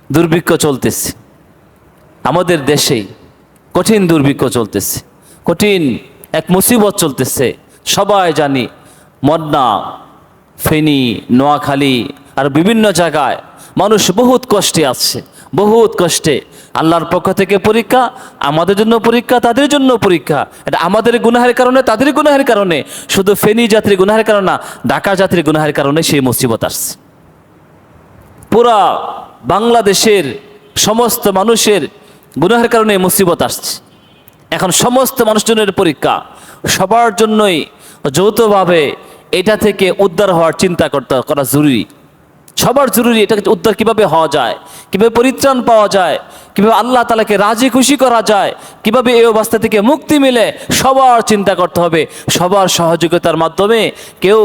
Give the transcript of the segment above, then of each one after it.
দুর্ভিক্ষ চলতেছে আমাদের দেশেই, কঠিন দুর্ভিক্ষ চলতেছে, কঠিন এক মুসিবত চলতেছে। সবাই জানি মদনা, ফেনী, নোয়াখালী আর বিভিন্ন জায়গায় মানুষ বহুত কষ্টে আছে, বহুত কষ্টে। আল্লাহর পক্ষ থেকে পরীক্ষা, আমাদের জন্য পরীক্ষা, তাদের জন্য পরীক্ষা। এটা আমাদের গুনাহের কারণে, তাদের গুনাহের কারণে, শুধু ফেনী জাতির গুনাহের কারণে না, ঢাকা জাতির গুনাহের কারণে সেই মুসিবত আসছে। পুরা বাংলাদেশের সমস্ত মানুষের গুনাহের কারণে মুসিবত আসছে। এখন সমস্ত মানুষজনের পরীক্ষা, সবার জন্যই যৌথভাবে এটা থেকে উদ্ধার হওয়ার চিন্তা করা জরুরি, সবার জরুরি। এটা উদ্ধার কিভাবে হওয়া যায়, কিভাবে পরিত্রাণ পাওয়া যায়, কিভাবে আল্লাহ তাআলাকে রাজি খুশি করা যায়, কিভাবে এই অবস্থা থেকে মুক্তি মিলে, সবার চিন্তা করতে হবে। সবার সহযোগিতার মাধ্যমে কেউ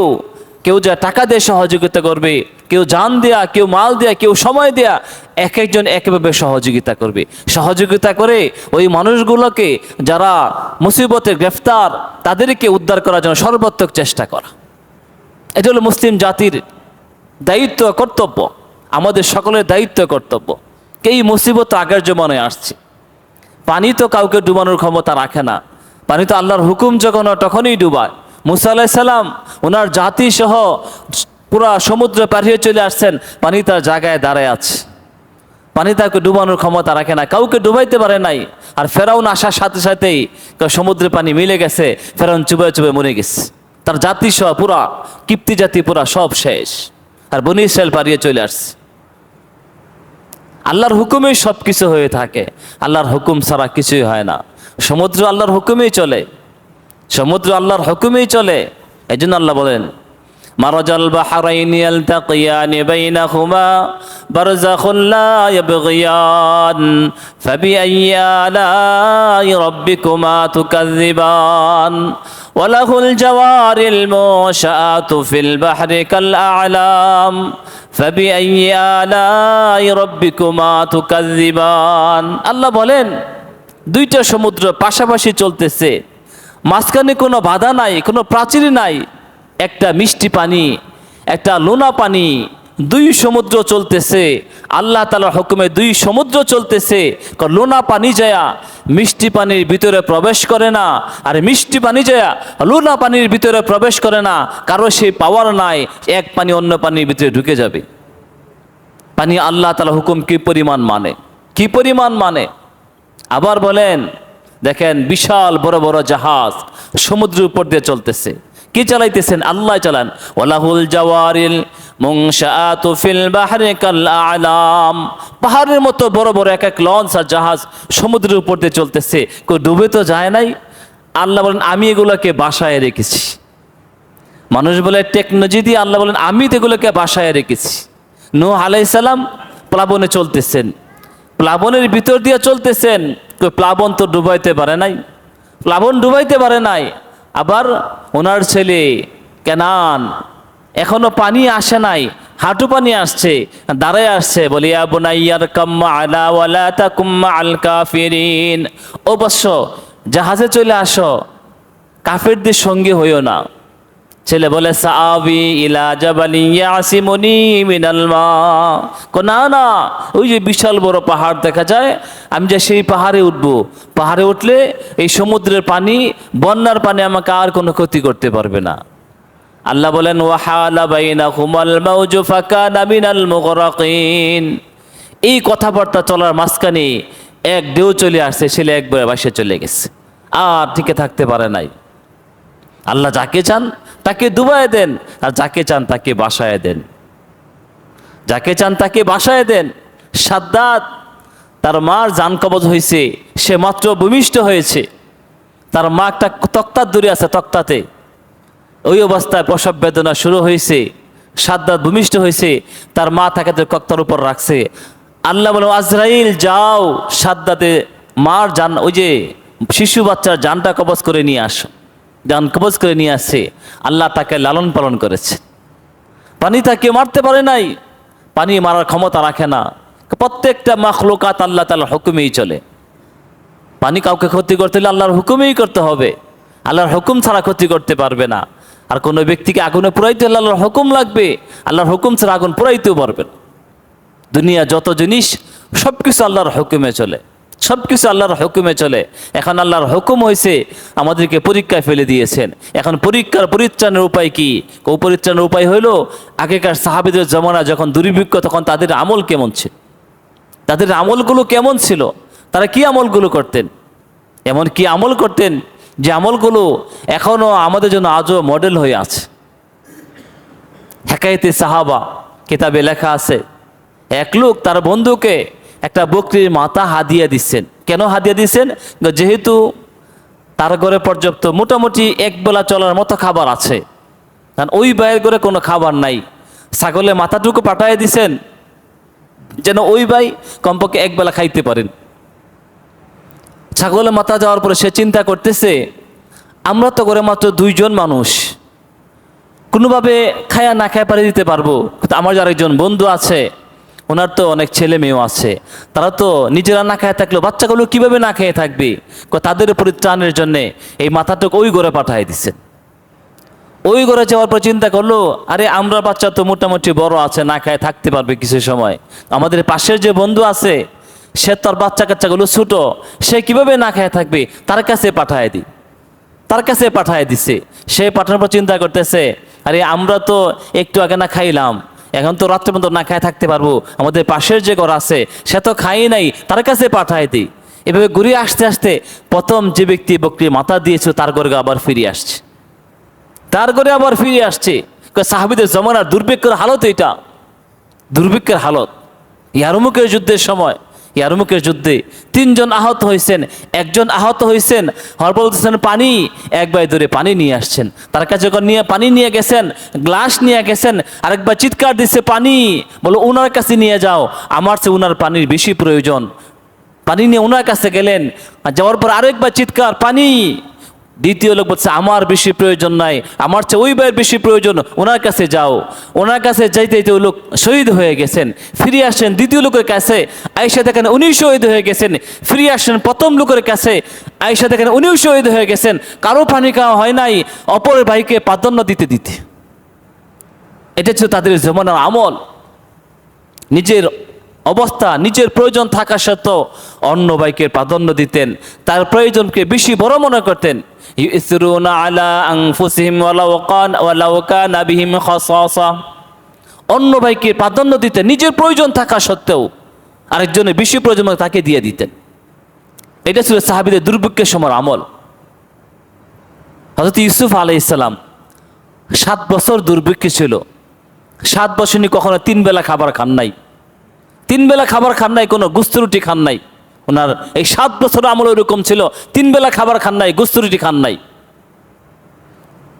কেউ যা টাকা দিয়ে সহযোগিতা করবে, কেউ জান দেয়া, কেউ মাল দেয়া, কেউ সময় দেয়া, এক একজন একভাবে সহযোগিতা করবে। সহযোগিতা করে ওই মানুষগুলোকে যারা মুসিবতে গ্রেফতার, তাদেরকে উদ্ধার করার জন্য সর্বাত্মক চেষ্টা করা। এটা হলো মুসলিম জাতির দায়িত্ব, কর্তব্য, আমাদের সকলের দায়িত্ব, কর্তব্য। এই মুসিবত আগের জমানায় আসছে। পানি তো কাউকে ডুবানোর ক্ষমতা রাখে না, পানি তো আল্লাহর হুকুম যখন হয় তখনই ডুবায়। মুসা আলাইহিস সালাম ওনার জাতি সহ পুরা সমুদ্র পাড়িয়ে চলে আসছেন, পানি তার জায়গায় দাঁড়ায় আছে, পানি তাকে ডুবানোর ক্ষমতা রাখে না, কাউকে ডুবাইতে পারে নাই। আর ফেরাউন আসার সাথে সাথেই সমুদ্রের পানি মিলে গেছে, ফেরাউন চুবাই চুবাই মরে গেছে, তার জাতি সহ পুরা কিপ্তি জাতি পুরা সব শেষ। আর বনী ইসরাইল পাড়িয়ে চলে আসছে। আল্লাহর হুকুমেই সব কিছু হয়ে থাকে, আল্লাহর হুকুম ছাড়া কিছুই হয় না। সমুদ্র আল্লাহর হুকুমেই চলে, সমুদ্র আল্লাহর হুকুমেই চলে। এই জন্য আল্লাহ বলেন, মারাজাল বাহরাইনি ইয়ালতাকিয়ানি বাইনাহুমা বারযাখুন লা ইয়াবগিয়ান ফাবিআইয়ি আলাই রাব্বিকুমা তুকাযযিবান ওয়ালাহুল জাওয়ারিল মুশআতু ফিল বাহরি কাল আ'লাম ফাবিআইয়ি আলাই রাব্বিকুমা তুকাযযিবান। আল্লাহ বলেন, দুইটা সমুদ্র পাশাপাশি চলতেছে, মাঝখানে কোনো বাধা নাই, কোনো প্রাচীর নাই। একটা মিষ্টি পানি, একটা লোনা পানি, দুই সমুদ্র চলতেছে আল্লাহ তাআলার হুকুমে। দুই সমুদ্র চলতেছে, লোনা পানি যায়া মিষ্টি পানির ভিতরে প্রবেশ করে না, আর মিষ্টি পানি যায়া লোনা পানির ভিতরে প্রবেশ করে না। কারো সেই পাওয়ার নাই এক পানি অন্য পানির ভিতরে ঢুকে যাবে। পানি আল্লাহ তাআলার হুকুম কি পরিমাণ মানে, কি পরিমাণ মানে। আবার বলেন, দেখেন বিশাল বড় বড় জাহাজ সমুদ্রের উপর দিয়ে চলতেছে, কি চালাইতেছেন? আল্লাহ চালান। ওয়ালাহুল জাওয়ারিল মুনশাআতু ফিল বাহরি কাল আ'লাম, পাহাড়ের মতো বড় বড় এক এক লঞ্চ আর জাহাজ সমুদ্রের উপর দিয়ে চলতেছে, কেউ ডুবে তো যায় নাই। আল্লাহ বলেন, আমি এগুলোকে বাসায় রেখেছি। মানুষ বলে টেকনোলজি দিয়ে, আল্লাহ বলেন আমি তো এগুলোকে বাসায় রেখেছি। নূহ আলাইহিস সালাম প্লাবনে চলতেছেন, প্লাবনের ভিতর দিয়ে চলতেছেন, প্লাবন তো ডুবাইতে পারে নাই, প্লাবন ডুবাইতে পারে নাই। আবার ওনার ছেলে কেনান, এখনো পানি আসে নাই, হাঁটু পানি আসছে, দাঁড়ায় আসছে, বলি ইয়া বুনাইয়ার কাম মা'ানা ওয়ালা তাকুম মা'আল কাফিরিন, অবশ্য জাহাজে চলে আসো, কাফেরদের সঙ্গে হইও না। ছেলে বলে সাআবি ইলা জাবালি ইয়াসিমুনি মিনাল মা, না না, ওই যে বিশাল বড় পাহাড় দেখা যায়, আমি যে সেই পাহাড়ে উঠবো, পাহাড়ে উঠলে এই সমুদ্রের পানি, বন্যার পানি আমাকে আর কোনো ক্ষতি করতে পারবে না। আল্লাহ বলেন, ওয়াহালা বাইনাহুমাল মাউজু ফাকানা মিনাল মুগরাকিন। এই কথাবার্তা চলার মাঝখানে এক ঢেউ চলে আসছে, ছেলে একবার ভাসে চলে গেছে, আর টিকে থাকতে পারে নাই। আল্লাহ যাকে চান তাকে ডুবায় দেন, আর যাকে চান তাকে বাসায় দেন, যাকে চান তাকে বাসায় দেন। সাদ্দাত, তার মার জান কবজ হয়েছে, সে মাত্র ভূমিষ্ঠ হয়েছে, তার মা একটা তক্তার দূরে আছে, তক্তাতে। ওই অবস্থায় প্রসব বেদনা শুরু হয়েছে, সাদ্দাত ভূমিষ্ঠ হয়েছে, তার মা তাকে তক্তার উপর রাখছে। আল্লাহ বলে, আজরাইল যাও, সাদ্দাতে মার জান, ওই যে শিশু বাচ্চার জানটা কবজ করে নিয়ে আসো। জান কবজ করে নিয়ে আসছে, আল্লাহ তাকে লালন পালন করেছে। পানি তাকে মারতে পারে নাই, পানি মারার ক্ষমতা রাখে না। প্রত্যেকটা মাখলুকাত আল্লাহ তাআলার হুকুমেই চলে। পানি কাউকে ক্ষতি করতে হলে আল্লাহর হুকুমেই করতে হবে, আল্লাহর হুকুম ছাড়া ক্ষতি করতে পারবে না। আর কোনো ব্যক্তিকে আগুনে পুরাইতে হলে আল্লাহর হুকুম লাগবে, আল্লাহর হুকুম ছাড়া আগুন পুরাইতেও পারবে না। দুনিয়া যত জিনিস সব কিছু আল্লাহর হুকুমে চলে, সব কিছু আল্লাহর হুকুমে চলে। এখন আল্লাহর হুকুম হয়েছে আমাদেরকে পরীক্ষায় ফেলে দিয়েছেন। এখন পরিত্রাণের উপায় কি? পরিত্রাণের উপায় হইল, আগেকার সাহাবীদের জমানা যখন দুর্ভিক্ষ, তখন তাদের আমল কেমন ছিল, তাদের আমলগুলো কেমন ছিল, তারা কি আমলগুলো করতেন, এমন কি আমল করতেন যে আমলগুলো এখনও আমাদের জন্য আজও মডেল হয়ে আছে। হেকায়েতে সাহাবা কিতাবে লেখা আছে, এক লোক তার বন্ধুকে একটা বকরির মাথা হাদিয়া দিচ্ছেন। কেন হাদিয়া দিচ্ছেন? যেহেতু তার ঘরে পর্যাপ্ত মোটামুটি একবেলা চলার মতো খাবার আছে, কারণ ওই ভাইয়ের ঘরে কোনো খাবার নাই। ছাগলের মাথাটুকু পাঠায় দিছেন যেন ওই ভাই কমপক্ষে একবেলা খাইতে পারেন। ছাগলের মাথা যাওয়ার পরে সে চিন্তা করতেছে, আমরা তো ঘরে মাত্র 2 জন মানুষ, কোনোভাবে খায়া না খায় পারে দিতে পারবো, কিন্তু আমার যে আরেকজন বন্ধু আছে, ওনার তো অনেক ছেলে মেয়েও আছে, তারা তো নিজেরা না খেয়ে থাকলেও বাচ্চাগুলো কিভাবে না খেয়ে থাকবে, তাদের পরিত্রাণের জন্যে এই মাথাটুকু ওই ঘরে পাঠিয়ে দিচ্ছেন। ওই ঘরে যাওয়ার পর চিন্তা করলো, আরে আমরা বাচ্চা তো মোটামুটি বড় আছে, না খায় থাকতে পারবে কিছু সময়, আমাদের পাশের যে বন্ধু আছে সে তার বাচ্চা কাচ্চাগুলো ছোটো, সে কিভাবে না খেয়ে থাকবে, তার কাছে পাঠায় দিই। তার কাছে পাঠায় দিছে। সে পাঠানোর পর চিন্তা করতেছে, আরে আমরা তো একটু আগে না খাইলাম, এখন তো রাত্রে পর্যন্ত না খায় থাকতে পারবো, আমাদের পাশের যে ঘর আছে সে তো খাই নাই, তার কাছে পাঠায় দিই। এভাবে ঘুরিয়ে আসতে আসতে প্রথম যে ব্যক্তি বকরির মাথা দিয়েছিল তার ঘরে আবার ফিরে আসছে, তার ঘরে আবার ফিরে আসছে। সাহাবীদের জমানার দুর্ভিক্ষের হালত, এটা দুর্ভিক্ষের হালত। ইয়ারমুকের যুদ্ধের সময়, ইয়ারমুকের যুদ্ধে 3 জন আহত হয়েছেন, একজন আহত হয়েছেন, হওয়ার পর বলতেছেন পানি, এক ভাই ধরে পানি নিয়ে আসছেন, তার কাছে যখন পানি নিয়ে গেছেন, গ্লাস নিয়ে গেছেন, আরেকবার চিৎকার দিচ্ছে পানি, বলো ওনার কাছে নিয়ে যাও, আমার চেয়ে ওনার পানির বেশি প্রয়োজন। পানি নিয়ে ওনার কাছে গেলেন, আর যাওয়ার পর আরেকবার চিৎকার পানি। দ্বিতীয় লোক বলছে আমার বেশি প্রয়োজন নাই, আমার চেয়ে ওই ভাইয়ের বেশি প্রয়োজন, ওনার কাছে যাও। ওনার কাছে যাইতে যাইতে ওই লোক শহীদ হয়ে গেছেন। ফিরে আসেন দ্বিতীয় লোকের কাছে, আয়েশা দেখেন উনিও শহীদ হয়ে গেছেন। ফিরে আসেন প্রথম লোকের কাছে, আয়েশা দেখেন উনিও শহীদ হয়ে গেছেন। কারো পানি খাওয়া হয় নাই, অপরের ভাইকে প্রাধান্য দিতে দিতে। এটা ছিল তাদের জমানার আমল। নিজের অবস্থা, নিজের প্রয়োজন থাকা সত্ত্বেও অন্য ভাইকে প্রাধান্য দিতেন, তার প্রয়োজনকে বেশি বড় মনে করতেন। ইউসিরুনা আলা আনফুসিহিম ওয়ালাউ কানা বিহিম খাসাসা, অন্য ভাইকে প্রাধান্য দিতেন নিজের প্রয়োজন থাকা সত্ত্বেও, আরেকজনের বেশি প্রয়োজন তাকে দিয়ে দিতেন। এটা ছিল সাহাবীদের দুর্ভিক্ষের সময় আমল। হযরত ইউসুফ আলাইহিস সালাম 7 বছর দুর্ভিক্ষ ছিল। 7 বছর উনি কখনো 3 বেলা খাবার খান নাই, 3 বেলা খাবার খান নাই, কোনো গোস্ত রুটি খান নাই। ওনার এই 7 বছর আমল এরকম ছিল, 3 বেলা খাবার খান নাই, গোস্ত রুটি খান নাই।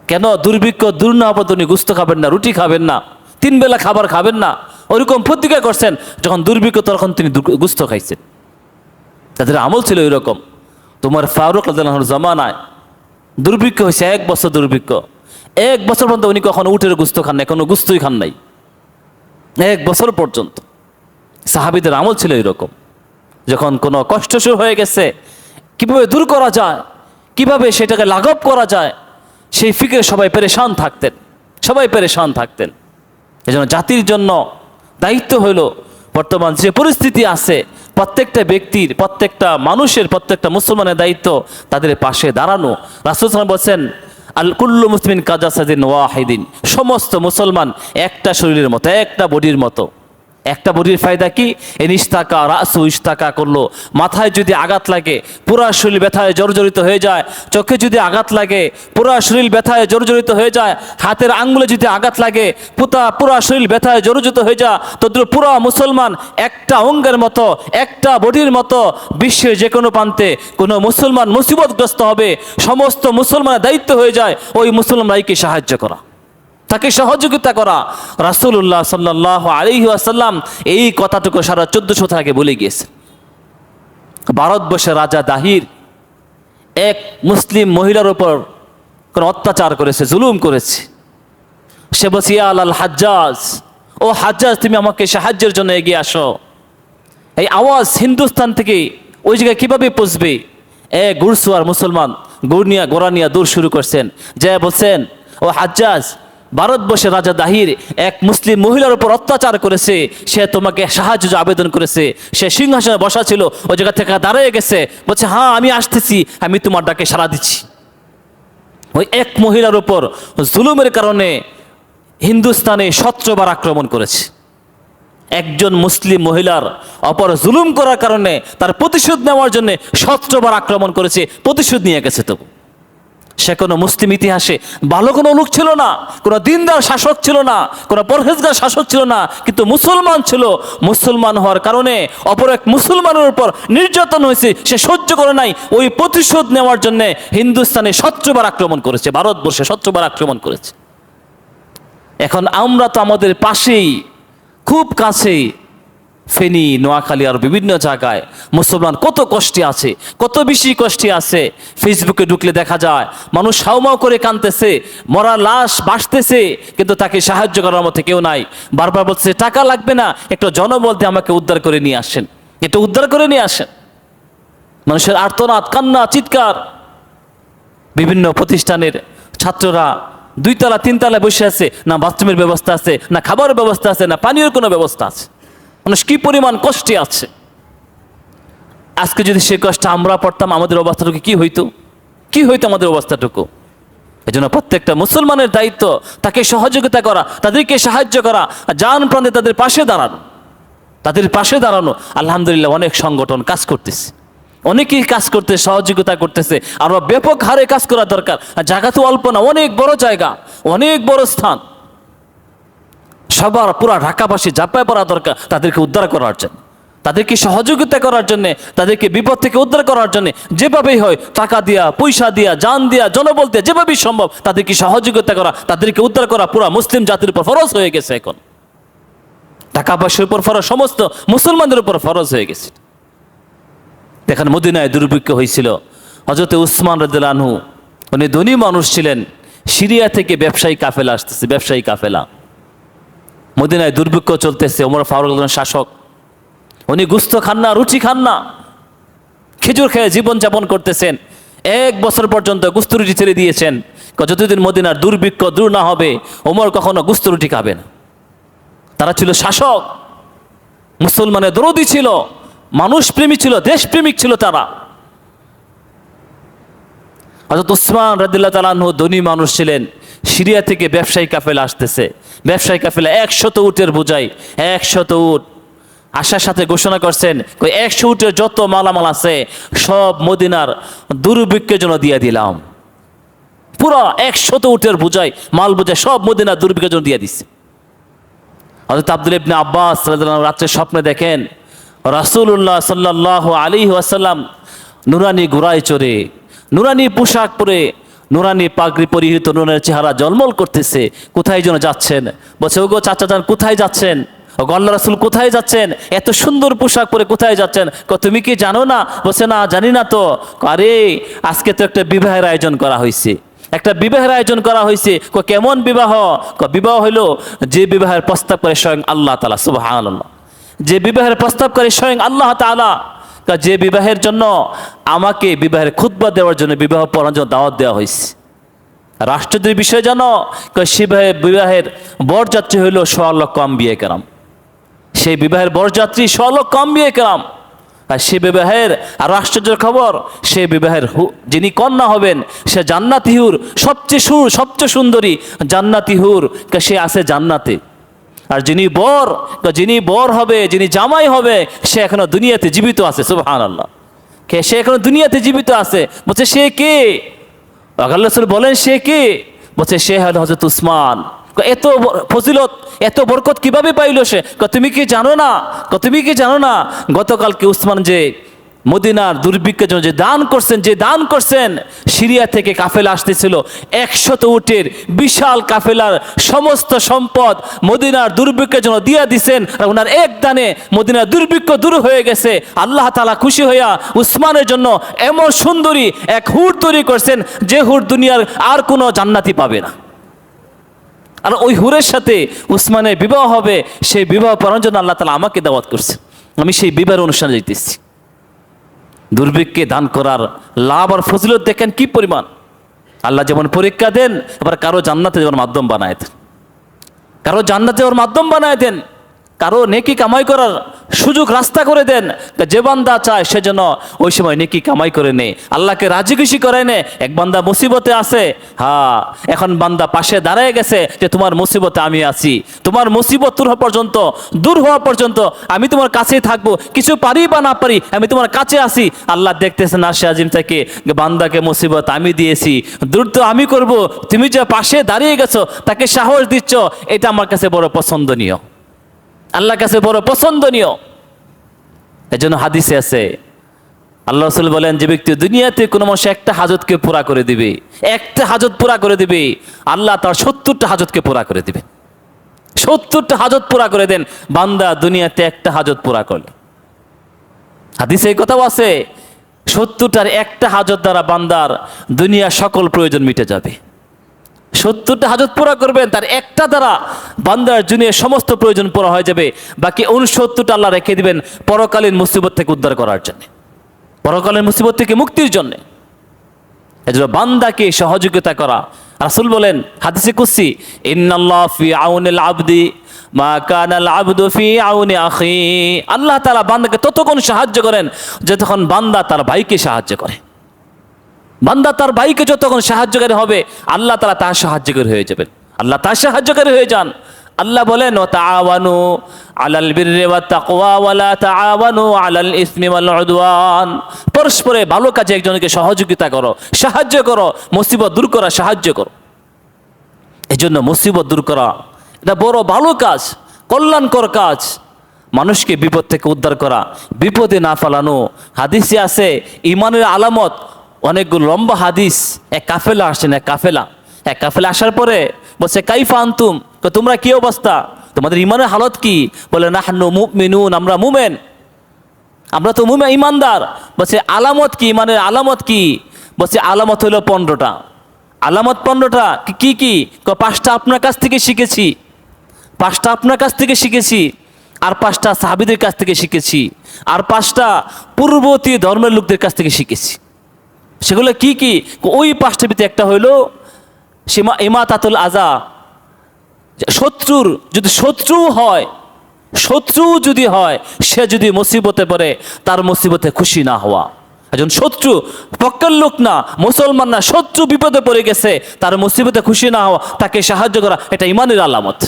কেন? দুর্ভিক্ষ দূর না হওয়ার পর উনি গোস্ত খাবেন না, রুটি খাবেন না, 3 বেলা খাবার খাবেন না, ওইরকম প্রতিজ্ঞা করছেন। যখন দুর্ভিক্ষ তখন তিনি গোস্ত খাইছেন। তাদের আমল ছিল এরকম। তোমার ফারুক রাদিয়াল্লাহু আনহুর জামানায় দুর্ভিক্ষ হয়েছে, 1 বছর দুর্ভিক্ষ। 1 বছর পর্যন্ত উনি কখনো উটের গোস্ত খান নাই, কোনো গোস্তই খান নাই 1 বছর পর্যন্ত। সাহাবীদের আমল ছিল এরকম। যখন কোনো কষ্ট শুরু হয়ে গেছে, কিভাবে দূর করা যায়, কিভাবে সেটাকে লাঘব করা যায়, সেই ফিকিরে সবাই পেরেশান থাকতেন, সবাই পেরেশান থাকতেন। এজন্য জাতির জন্য দায়িত্ব হইল, বর্তমান যে পরিস্থিতি আছে, প্রত্যেকটা ব্যক্তির, প্রত্যেকটা মানুষের, প্রত্যেকটা মুসলমানের দায়িত্ব তাদের পাশে দাঁড়ানো। রাসূল সাল্লাল্লাহু আলাইহি ওয়াসাল্লাম বলেন, আল কুল্লু মুসলিমিন কাজাসাদিন ওয়াহিদিন, সমস্ত মুসলমান একটা শরীরের মতো, একটা বডির মতো। একটা বডির ফায়দা কি? ইস্তাকা রাসু ইস্তাকা করলো, মাথায় যদি আঘাত লাগে পুরা শরীর ব্যথায় জর্জরিত হয়ে যায়, চোখে যদি আঘাত লাগে পুরা শরীর ব্যথায় জর্জরিত হয়ে যায়, হাতের আঙ্গুলে যদি আঘাত লাগে পুরা শরীর ব্যথায় জর্জরিত হয়ে যায়, তদ্রুপ পুরা মুসলমান একটা অঙ্গের মতো, একটা বডির মতো। বিশ্বের যে কোনো প্রান্তে কোনো মুসলমান মুসিবতগ্রস্ত হবে, সমস্ত মুসলমানের দায়িত্ব হয়ে যায় ওই মুসলমান ভাইকে সাহায্য করা, তাকে সহযোগিতা করা। রাসূলুল্লাহ সাল্লাল্লাহু আলাইহি ওয়াসাল্লাম এই কথাটুকু সারা 1400 আগে বলে গিয়েছেন। ভারতবর্ষের রাজা দাহির এক মুসলিম মহিলার উপর কোন অত্যাচার করেছে, জুলুম করেছে। সে বলছে, ইয়া আল হাজ্জাজ, ও হাজ্জাজ তুমি আমাকে সাহায্যের জন্য এগিয়ে আসো। এই আওয়াজ হিন্দুস্তান থেকে ওই জায়গায় কীভাবে পৌঁছবে? ঘুরসোয়ার মুসলমান ঘোড়া নিয়ে দৌড় শুরু করছেন। যে বলছেন, ও হাজ্জাজ ভারতবর্ষের রাজা দাহির এক মুসলিম মহিলার উপর অত্যাচার করেছে, সে তোমাকে সাহায্য আবেদন করেছে, সে সিংহাসনে বসা ছিল, ওই জায়গা থেকে দাঁড়িয়ে গেছে, বলছে হ্যাঁ আমি আসতেছি, আমি তোমার ডাকে সাড়া দিচ্ছি। ওই এক মহিলার উপর জুলুমের কারণে হিন্দুস্তানে 17 বার আক্রমণ করেছে। একজন মুসলিম মহিলার অপর জুলুম করার কারণে তার প্রতিশোধ নেওয়ার জন্য 17 বার আক্রমণ করেছে, প্রতিশোধ নিয়ে গেছে। তবু সে কোনো মুসলিম ইতিহাসে ভালো কোনো লোক ছিল না, কোনো দিনদার শাসক ছিল না, কোনো পরহেজগার শাসক ছিল না, কিন্তু মুসলমান ছিল। মুসলমান হওয়ার কারণে অপর এক মুসলমানের উপর নির্যাতন হয়েছে, সে সহ্য করে নাই, ওই প্রতিশোধ নেওয়ার জন্য হিন্দুস্তানে 17 বার আক্রমণ করেছে, ভারতবর্ষে 17 বার আক্রমণ করেছে। এখন আমরা তো আমাদের পাশেই, খুব কাছেই, ফেনী, নোয়াখালী আর বিভিন্ন জায়গায় মুসলমান কত কষ্টে আছে, কত বেশি কষ্টে আছে। ফেসবুকে ঢুকলে দেখা যায় মানুষ হাউমাউ করে কাঁদতেছে, মরা লাশ ভাসতেছে, কিন্তু তাকে সাহায্য করার মতো কেউ নাই। বারবার বলছে টাকা লাগবে না, একটু জনবল দিয়ে আমাকে উদ্ধার করে নিয়ে আসেন, একটু উদ্ধার করে নিয়ে আসেন। মানুষের আর্তনাদ, কান্না, চিৎকার। বিভিন্ন প্রতিষ্ঠানের ছাত্ররা 2 তলা 3 তলায় বসে আছে, না বাথরুমের ব্যবস্থা আছে, না খাবারের ব্যবস্থা আছে, না পানীয় কোনো ব্যবস্থা আছে। মানুষ কি পরিমাণ কষ্টে আছে। আজকে যদি সে কষ্ট আমরা পড়তাম, আমাদের অবস্থাটুকু কি হইতো, কি হইতো আমাদের অবস্থাটুকু। এই জন্য প্রত্যেকটা মুসলমানের দায়িত্ব তাকে সহযোগিতা করা, তাদেরকে সাহায্য করা, জান প্রাণে তাদের পাশে দাঁড়ানো, তাদের পাশে দাঁড়ানো। আলহামদুলিল্লাহ অনেক সংগঠন কাজ করতেছে, অনেকেই কাজ করতে সহযোগিতা করতেছে, আরো ব্যাপক হারে কাজ করা দরকার। জায়গা তো অল্প না, অনেক বড় জায়গা, অনেক বড় স্থান। সবার পুরা ঢাকাবাসী ঝাঁপায় পড়া দরকার তাদেরকে উদ্ধার করার জন্য, তাদেরকে সহযোগিতা করার জন্য, তাদেরকে বিপদ থেকে উদ্ধার করার জন্য যেভাবেই হয়, টাকা দিয়া, পয়সা দিয়া, জান দিয়া, জনবল দিয়া, যেভাবেই সম্ভব তাদেরকে সহযোগিতা করা, তাদেরকে উদ্ধার করা পুরা মুসলিম জাতির উপর ফরজ হয়ে গেছে। এখন ঢাকাবাসীর উপর ফরজ, সমস্ত মুসলমানদের উপর ফরজ হয়ে গেছে। দেখেন মদিনায় দুর্ভিক্ষ হয়েছিল, হযরত উসমান রাদিয়াল্লাহু আনহু, উনি ধনী মানুষ ছিলেন, সিরিয়া থেকে ব্যবসায়ী কাফেলা আসতেছে, ব্যবসায়ী কাফেলা। মদিনায় দুর্ভিক্ষ চলতেছে, ওমর ফারুক শাসক, উনি গোশত খান না, রুটি খান না, খেজুর খেয়ে জীবনযাপন করতেছেন। 1 বছর পর্যন্ত গোশত রুটি ছেড়ে দিয়েছেন। যতদিন মদিনার দুর্ভিক্ষ দূর না হবে ওমর কখনো গোশত রুটি খাবে না। তারা ছিল শাসক, মুসলমানের দরদি ছিল, মানুষ প্রেমী ছিল, দেশপ্রেমিক ছিল তারা। হযরত উসমান রাদিয়াল্লাহু তাআলা আনহু ধনী মানুষ ছিলেন, সিরিয়া থেকে ব্যবসায়ী কাফেলা আসতেছে, ব্যবসায়ী কাফেলা 100 উটের বোঝাই, 100 উট আশার সাথে ঘোষণা করছেন 100 উটের যত মালামাল আছে সব মদিনার দুর্ভিক্ষের জন্য দিয়ে দিলাম। পুরো 100 উটের বোঝাই, মাল বোঝাই সব মদিনার দুর্ভিক্ষের জন্য দিয়ে দিচ্ছে। হযরত আব্দুল্লাহ ইবনে আব্বাস রাদিয়াল্লাহু আনহু রাত্রে স্বপ্নে দেখেন রাসূলুল্লাহ সাল্লাল্লাহু আলাইহি ওয়াসাল্লাম নুরানি ঘোড়ায় চড়ে, নুরানি পোশাক পরে, নুরানি পাগড়ি পরিহিত, নুরানি চেহারা জলমল করতেছে। কোথায় যেন যাচ্ছেন? বলছে ওগো চাচা যান, কোথায় যাচ্ছেন? ওগো আল্লাহ রাসূল কোথায় যাচ্ছেন? এত সুন্দর পোশাক পরে কোথায় যাচ্ছেন? তুমি কি জানো না? বলছে না জানি না তো। আরে আজকে তো একটা বিবাহের আয়োজন করা হয়েছে, একটা বিবাহের আয়োজন করা হয়েছে। কেমন বিবাহ? বিবাহ হইল যে বিবাহের প্রস্তাব করে স্বয়ং আল্লাহ তাআলা, সুবহানাল্লাহ, যে বিবাহের প্রস্তাব করে স্বয়ং আল্লাহ তাআলা, যে বিবাহের জন্য আমাকে বিবাহের খুতবা দেওয়ার জন্য, বিবাহ পড়ানোর জন্য দাওয়াত দেওয়া হয়েছে। রাষ্ট্রদের বিষয় জানো? বিবাহের বরযাত্রী হইল 1.5 লক্ষ আম্বিয়া কেরাম, সেই বিবাহের বরযাত্রী 1.5 লক্ষ আম্বিয়া কেরাম। আর সে বিবাহের আর আশ্চর্যের খবর, সে বিবাহের যিনি কন্যা হবেন সে জান্নাতি হুর, সবচেয়ে সুন্দরী জান্নাতি হুর, সে আছে জান্নাতে। আর যিনি বর হবে, যিনি জামাই হবে, সে এখনো দুনিয়াতে জীবিত আছে, সুবহানাল্লাহ। সে এখনো দুনিয়াতে জীবিত আছে। বলছে সে কে? আল্লাহ রাসূল বলেন সে কে? বলছে সে হলো হযরত উসমান। এত ফজিলত, এত বরকত কিভাবে পাইল সে? তুমি কি জানো না? তুমি কি জানো না গতকালকে উসমান যে মদিনার দুর্ভিক্ষের জন্য যে দান করছেন, সিরিয়া থেকে কাফেলা আসতেছিল, 100 উটের বিশাল কাফেলার সমস্ত সম্পদ মদিনার দুর্ভিক্ষের জন্য দিয়া দিছেন। আর ওনার এক দানে মদিনার দুর্ভিক্ষ দূর হয়ে গেছে। আল্লাহ তাআলা খুশি হইয়া উসমানের জন্য এমন সুন্দরী এক হুর তৈরি করছেন, যে হুর দুনিয়ার আর কোনো জান্নাতি পাবে না। আর ওই হুরের সাথে উসমানের বিবাহ হবে, সেই বিবাহ করার জন্য আল্লাহ তাআলা আমাকে দাওয়াত করছে, আমি সেই বিবাহের অনুষ্ঠানে যাইতেছি। দুর্ভিক্ষে দান করার লাভ আর ফজিলত দেখেন কি পরিমাণ। আল্লাহ যেমন পরীক্ষা দেন, এবার কারো জান্নাতে যেমন মাধ্যম বানায় দেন, কারো জান্নাতে ওর মাধ্যম বানায় দেন, কারো নেকি কামাই করার সুযোগ রাস্তা করে দেন। যে বান্দা চায় সে যেন ওই সময় নেকি কামাই করে নেয়, আল্লাহকে রাজি খুশি করে নে। এক বান্দা মুসিবতে আছে, হ্যাঁ এখন বান্দা পাশে দাঁড়ায় গেছে যে তোমার মুসিবতে আমি আছি, তোমার মুসিবত দূর হওয়া পর্যন্ত আমি তোমার কাছেই থাকবো, কিছু পারি বা না পারি আমি তোমার কাছে আছি। আল্লাহ দেখতেছেন আরশে আজিম থেকে, বান্দাকে মুসিবত আমি দিয়েছি, দূর তো আমি করব, তুমি যে পাশে দাঁড়িয়ে গেছো তাকে সাহস দিচ্ছ, এটা আমার কাছে বড় পছন্দনীয়, আল্লাহর কাছে বড় পছন্দনীয়। এজন্য হাদিসে আছে, আল্লাহ রাসূল বলেন, যে ব্যক্তি দুনিয়াতে কোনো মানুষ একটা হাজতকে পুরা করে দিবে, একটা হাজত পুরা করে দিবে, আল্লাহ তার 70টা হাজতকে পুরা করে দিবে। 70টা হাজত পুরা করে দেন বান্দা দুনিয়াতে একটা হাজত পুরা করলে। হাদিসে এই কথাও আছে, 70টার একটা হাজত দ্বারা বান্দার দুনিয়া সকল প্রয়োজন মিটে যাবে। 70টা হাজত পুরা করবেন, তার একটা দ্বারা বান্দার দুনিয়ার সমস্ত প্রয়োজন পুরা হয়ে যাবে। বাকি 69টা আল্লাহ রেখে দিবেন পরকালীন মুসিবত থেকে উদ্ধার করার জন্য, পরকালীন মুসিবত থেকে মুক্তির জন্য। এজন্য বান্দাকে সহযোগিতা করা, রাসূল বলেন হাদিসে কুদসি, ইন্নাল্লাহ ফি আউনিল আবদি মা কানাল আবদু ফি আউনি আখি। আল্লাহ তাআলা বান্দাকে ততক্ষণ সাহায্য করেন যতক্ষণ বান্দা তার ভাইকে সাহায্য করে। বান্দা তার ভাইকে যতক্ষণ সাহায্যকারী হবে, আল্লাহ তাআলা তার সাহায্যকারী হয়ে যাবেন, আল্লাহ তার সাহায্যকারী হয়ে যান। আল্লাহ বলেন, ওয়া তাআওয়ানু আলাল বিররি ওয়াত তাকওয়া ওয়া লা তাআওয়ানু আলাল ইসমি ওয়াল উদওয়ান। পরস্পরে ভালো কাজে একজনকে সহযোগিতা করো, সাহায্য করো, মুসিবত দূর করা সাহায্য করো। এজন্য মুসিবত দূর করা এটা বড় ভালো কাজ, কল্যাণকর কাজ। মানুষকে বিপদ থেকে উদ্ধার করা, বিপদে না ফেলানো। হাদিসে আছে ঈমানের আলামত, অনেকগুলো লম্বা হাদিস। এক কাফেলা আসছেন, এক কাফেলা আসার পরে বলছে, কাইফা আনতুম, তোমরা কি অবস্থা, তোমাদের ইমানের হালত কি? বলে, নাহনু মুমিনুন, আমরা মুমেন, আমরা তো মুমিন ইমানদার। বলছে, আলামত কি, ইমানের আলামত কি? বলছে, আলামত হলো 15টা। আলামত 15টা কি কি? 5টা আপনার কাছ থেকে শিখেছি, 5টা আপনার কাছ থেকে শিখেছি, আর 5টা সাহাবীদের কাছ থেকে শিখেছি, আর 5টা পূর্ববর্তী ধর্মের লোকদের কাছ থেকে শিখেছি। সেগুলো কি কি? ওই 5টার ভিতরে একটা হইল ইমাতাতুল আযা। শত্রুর যদি শত্রু যদি হয়, সে যদি মুসিবতে পড়ে, তার মুসিবতে খুশি না হওয়া। একজন শত্রু, পক্ষের লোক না, মুসলমান না, শত্রু বিপদে পড়ে গেছে, তার মুসিবতে খুশি না হওয়া, তাকে সাহায্য করা, এটা ইমানের আলামত,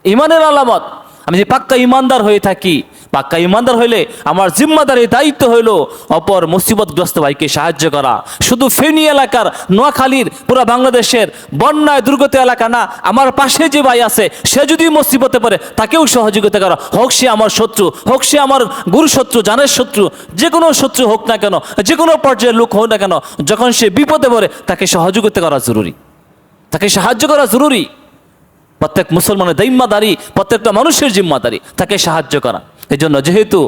ইমানের আলামত। আমি যে পাক্কা ইমানদার হয়ে থাকি, পাক্কা ইমানদার হইলে আমার জিম্মাদারি দায়িত্ব হইল অপর মুসিবতগ্রস্ত ভাইকে সাহায্য করা। শুধু ফেনী এলাকার, নোয়াখালীর, পুরো বাংলাদেশের বন্যায় দুর্গত এলাকা না, আমার পাশে যে ভাই আছে সে যদি মুসিবতে পড়ে তাকেও সহযোগিতা করা, হোক সে আমার শত্রু, হোক সে আমার গুরু শত্রু, জানের শত্রু, যে কোনো শত্রু হোক না কেন, যে কোনো পর্যায়ের লোক হোক না কেন, যখন সে বিপদে পড়ে তাকে সহযোগিতা করা জরুরি, তাকে সাহায্য করা জরুরি। প্রত্যেক মুসলমানের জিম্মাদারি, প্রত্যেকটা মানুষের জিম্মাদারি তাকে সাহায্য করা। এই জন্য যেহেতু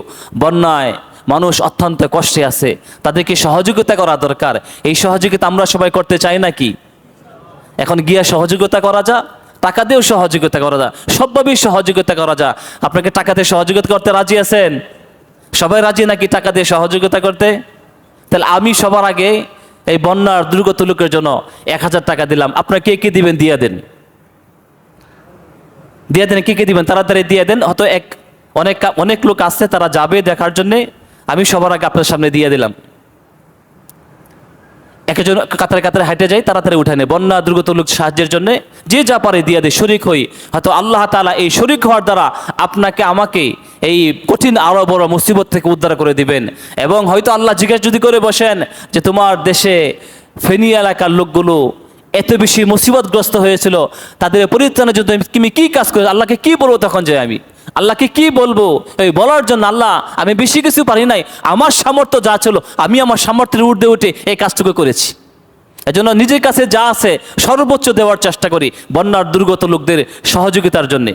বন্যায় মানুষ অত্যন্ত কষ্টে আছে, তাদেরকে সহযোগিতা করা দরকার। এই সহযোগিতা আমরা সবাই করতে চাই নাকি? এখন গিয়া সহযোগিতা করা যা, টাকা দিয়েও সহযোগিতা করা যা, সবভাবেই সহযোগিতা করা যা। আপনাকে টাকা দিয়ে সহযোগিতা করতে রাজি আছেন? সবাই রাজি নাকি টাকা দিয়ে সহযোগিতা করতে? তাহলে আমি সবার আগে এই বন্যার দুর্গত লোকের জন্য 1000 টাকা দিলাম। আপনারা কে কে দিবেন? দিয়ে দেন, দিয়ে দেন। কে কে দিবেন? তাড়াতাড়ি দিয়ে দেন। হয়তো অনেক লোক আসছে, তারা যাবে দেখার জন্যে। আমি সবার আগে আপনার সামনে দিয়ে দিলাম। একজন কাতারে কাতারে হেঁটে যাই, তাড়াতাড়ি উঠে নেই, বন্যা দুর্গত লোক সাহায্যের জন্য যে যা পারে দিয়ে দেয়, শরিক হই। হয়তো আল্লাহ তাআলা এই শরিক হওয়ার দ্বারা আপনাকে আমাকে এই কঠিন আরো বড় মুসিবত থেকে উদ্ধার করে দিবেন। এবং হয়তো আল্লাহ জিজ্ঞেস যদি করে বসেন যে তোমার দেশে ফেনী এলাকার লোকগুলো এত বেশি মুসিবতগ্রস্ত হয়েছিল, তাদের পরিত্রাণের জন্য তুমি কি কাজ করে, আল্লাহকে কি বলবো? তখন যে আমি আল্লাহকে কি বলবো? এই বলার জন্য, আল্লাহ আমি বেশি কিছু পারি নাই, আমার সামর্থ্য যা ছিল আমি আমার সামর্থ্যের ঊর্ধ্বে উঠে এই কাজটুকু করেছি। এজন্য নিজের কাছে যা আছে সর্বোচ্চ দেওয়ার চেষ্টা করি বন্যার দুর্গত লোকদের সহযোগিতার জন্যে।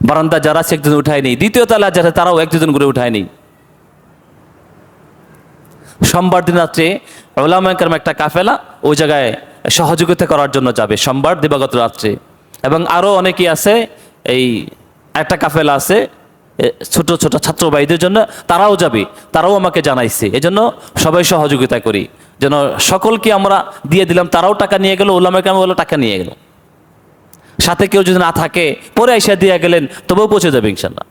বারান্দা যারা আছে একজন উঠায়নি, দ্বিতীয় তলা যারা তারাও একজন করে উঠায়নি। সোমবার দিন রাত্রে উলামায়ে কেরাম একটা কাফেলা ওই জায়গায় সহযোগিতা করার জন্য যাবে, সোমবার দিবাগত রাত্রে। এবং আরও অনেকেই আছে, এই একটা কাফেলা আছে ছোট ছোট ছাত্র ভাইদের জন্য, তারাও যাবে, তারাও আমাকে জানাইছে। এজন্য সবাই সহযোগিতা করি। যেন সকলকে আমরা দিয়ে দিলাম, তারাও টাকা নিয়ে গেল, ওলামা কেরাম বলে টাকা নিয়ে গেল। সাথে কেউ যদি না থাকে পরে আইসা দিয়ে গেলেন তবেও পৌঁছে যাবে ইনশাল্লাহ।